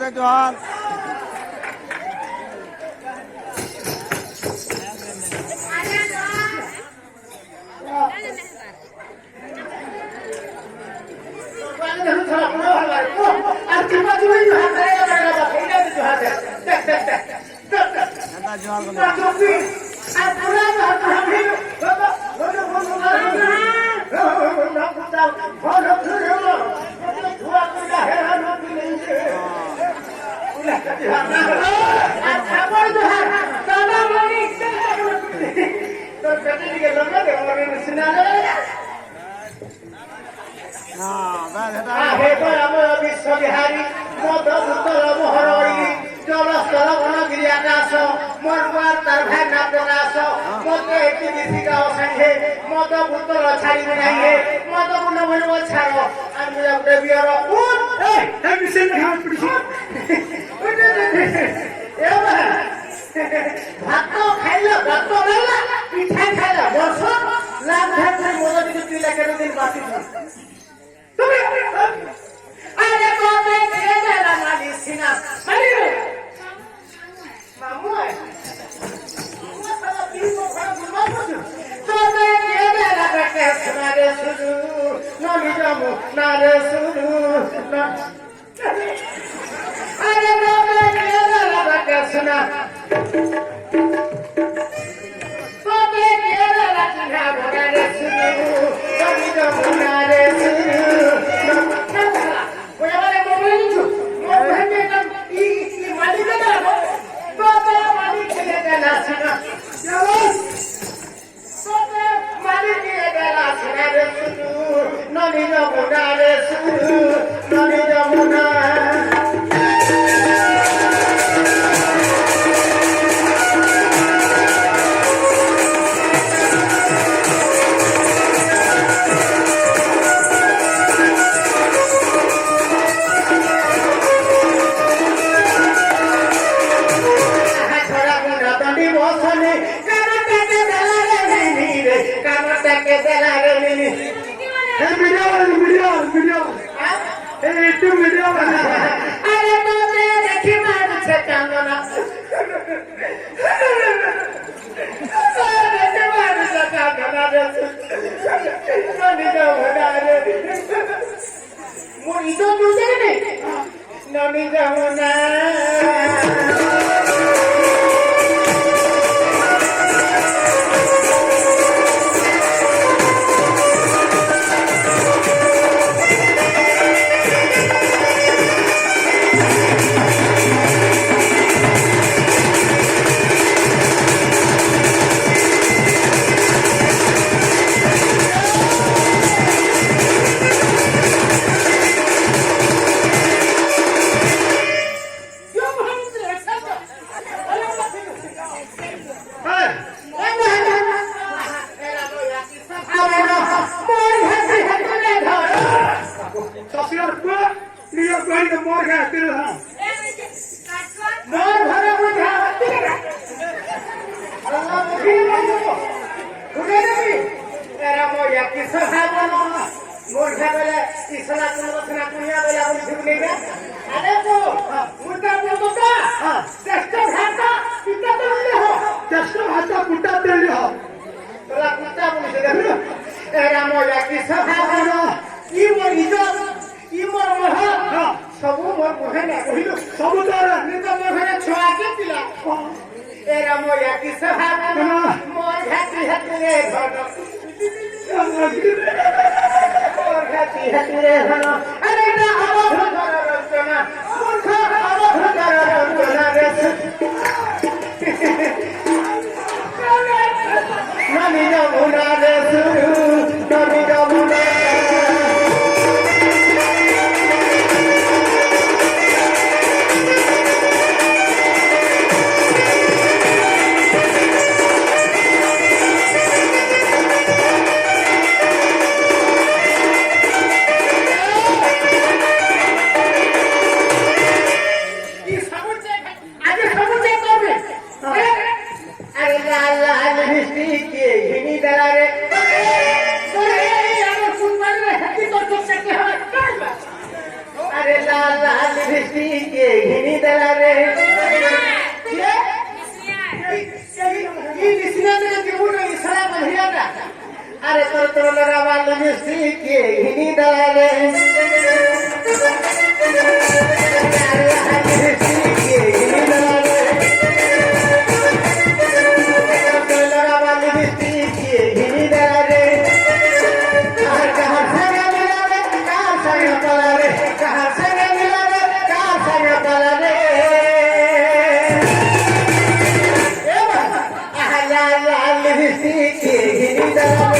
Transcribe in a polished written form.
जोहार বিশ্ববিহারী মধুতর মোহরী জলস্তর বনগিরি আকাশ মরবার তার ভাঙা প্রকাশ মত একটি দিশিকা অসাঙ্গে মদ ভূতর ছাড়িবে নাই মদ গুণ বলব ছাড় আমি একটা বিয়ার ভাত খাইলা ভাত লাইলা পিঠা খাইলা বর্ষ লাভ ধার মদ দিকে তুই লাগে দিন বাকি তুমি আরে কবে খেলা মালি সিনা মালি রে মামু সারা দিন খরা ঘুমা পড়ছো তবে খেলা কাটে সুনারে সুদু নলি জামু নারে সুদু আরে কবে খেলা কাটে সুনা তবে খেলা কাটে নারে সুদু নলি জামু নারে সুদু বুঝা গেলে ইসলা কোন কথা না কুনিয়া বলে আমি ঠিক নেই না আরে তো মুদ্রা বলতো না জ্যেষ্ঠ ভাতা পিতা তরলে হো জ্যেষ্ঠ ভাতা পিতা তরলে হো তোরা পিতা বলিস দেখো এরা মজা কি সভা করো কি মোর ইজ্জত কি মোর মহ সবু মোর মহে না কহিলো সবু তোর নিত মহে ছোয়া কে পিলা এরা মজা কি সভা করো মোর ঘাটি হাতি রে ঘর মোর ঘাটি হাতি রে ঘর আরে না অবধ ঘর রচনা মূর্খ অবধ ঘর রচনা রে নামি যমুনা রে সুরু নামি যমুনা अरे तो लगा वाले मिस्त्री के हिनी दलाले मिस्त्री के हिनी दलाले लगा वाले मिस्त्री के हिनी दलाले कहाँ से मिला रे कहाँ से मिला रे कहाँ से मिला रे कहाँ से मिला रे मिस्त्री के हिनी दलाले